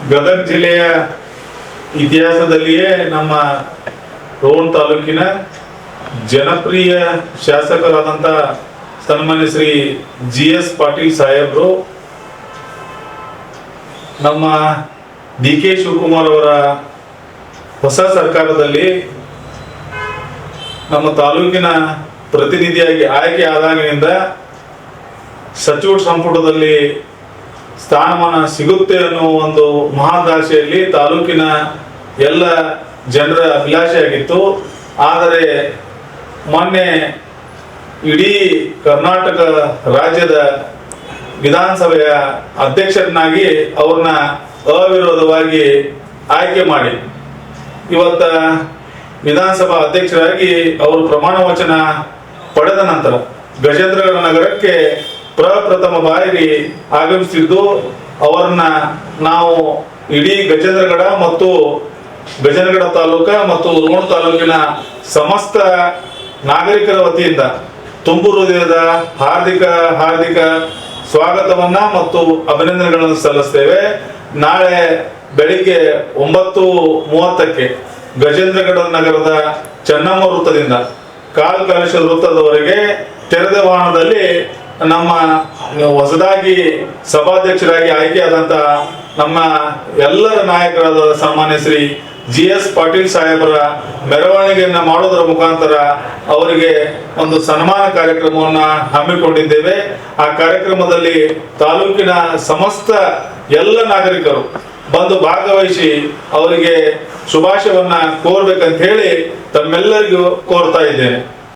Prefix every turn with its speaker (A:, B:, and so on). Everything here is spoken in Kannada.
A: ಗದಗ ಜಿಲ್ಲೆಯ ಇತಿಹಾಸದಲ್ಲಿಯೇ ನಮ್ಮ ರೋಣ ತಾಲೂಕಿನ ಜನಪ್ರಿಯ ಶಾಸಕರಾದಂಥ ಸನ್ಮಾನ್ಯ ಶ್ರೀ GS ಪಾಟೀಲ್ ಸಾಹೇಬರು ನಮ್ಮ DK ಶಿವಕುಮಾರ್ ಅವರ ಹೊಸ ಸರ್ಕಾರದಲ್ಲಿ ನಮ್ಮ ತಾಲೂಕಿನ ಪ್ರತಿನಿಧಿಯಾಗಿ ಆಯ್ಕೆ ಆದಾಗಿನಿಂದ ಸಚಿವ ಸಂಪುಟದಲ್ಲಿ ಸ್ಥಾನಮಾನ ಸಿಗುತ್ತೆ ಅನ್ನೋ ಒಂದು ಮಹದಾಶೆಯಲ್ಲಿ ತಾಲೂಕಿನ ಎಲ್ಲ ಜನರ ಅಭಿಲಾಷೆಯಾಗಿತ್ತು. ಆದರೆ ಮೊನ್ನೆ ಇಡೀ ಕರ್ನಾಟಕ ರಾಜ್ಯದ ವಿಧಾನಸಭೆಯ ಅಧ್ಯಕ್ಷರನ್ನಾಗಿ ಅವ್ರನ್ನ ಅವಿರೋಧವಾಗಿ ಆಯ್ಕೆ ಮಾಡಿ ಇವತ್ತ ವಿಧಾನಸಭಾ ಅಧ್ಯಕ್ಷರಾಗಿ ಅವರು ಪ್ರಮಾಣ ವಚನ ಪಡೆದ ನಂತರ ಗಜೇಂದ್ರಗಡ ನಗರಕ್ಕೆ ಪ್ರಪ್ರಥಮ ಬಾರಿಗೆ ಆಗಮಿಸಿದ್ದು ಅವರನ್ನ ನಾವು ಇಡೀ ಗಜೇಂದ್ರಗಡ ಮತ್ತು ಗಜೇಂದ್ರಗಡ ತಾಲೂಕ ಮತ್ತು ರೋಣ ತಾಲೂಕಿನ ಸಮಸ್ತ ನಾಗರಿಕರ ವತಿಯಿಂದ ತುಂಬು ಹೃದಯದ ಹಾರ್ದಿಕ ಸ್ವಾಗತವನ್ನ ಮತ್ತು ಅಭಿನಂದನೆಗಳನ್ನು ಸಲ್ಲಿಸ್ತೇವೆ. ನಾಳೆ ಬೆಳಿಗ್ಗೆ 9:30ಕ್ಕೆ ಗಜೇಂದ್ರಗಡ ನಗರದ ಚೆನ್ನಮ್ಮ ವೃತ್ತದಿಂದ ಕಾಲ್ಕಳಶ ವೃತ್ತದವರೆಗೆ ತೆರೆದ ವಾಹನದಲ್ಲಿ ನಮ್ಮ ಹೊಸದಾಗಿ ಸಭಾಧ್ಯಕ್ಷರಾಗಿ ಆಯ್ಕೆಯಾದಂತ ನಮ್ಮ ಎಲ್ಲರ ನಾಯಕರಾದ ಸನ್ಮಾನ್ಯ ಶ್ರೀ GS ಪಾಟೀಲ್ ಸಾಹೇಬರ ಮೆರವಣಿಗೆಯನ್ನ ಮಾಡೋದರ ಮುಖಾಂತರ ಅವರಿಗೆ ಒಂದು ಸನ್ಮಾನ ಕಾರ್ಯಕ್ರಮವನ್ನ ಹಮ್ಮಿಕೊಂಡಿದ್ದೇವೆ. ಆ ಕಾರ್ಯಕ್ರಮದಲ್ಲಿ ತಾಲೂಕಿನ ಸಮಸ್ತ ಎಲ್ಲ ನಾಗರಿಕರು ಬಂದು ಭಾಗವಹಿಸಿ ಅವರಿಗೆ ಶುಭಾಶಯವನ್ನ ಕೋರ್ಬೇಕಂತ ಹೇಳಿ ತಮ್ಮೆಲ್ಲರಿಗೂ ಕೋರ್ತಾ ಇದ್ದೇನೆ.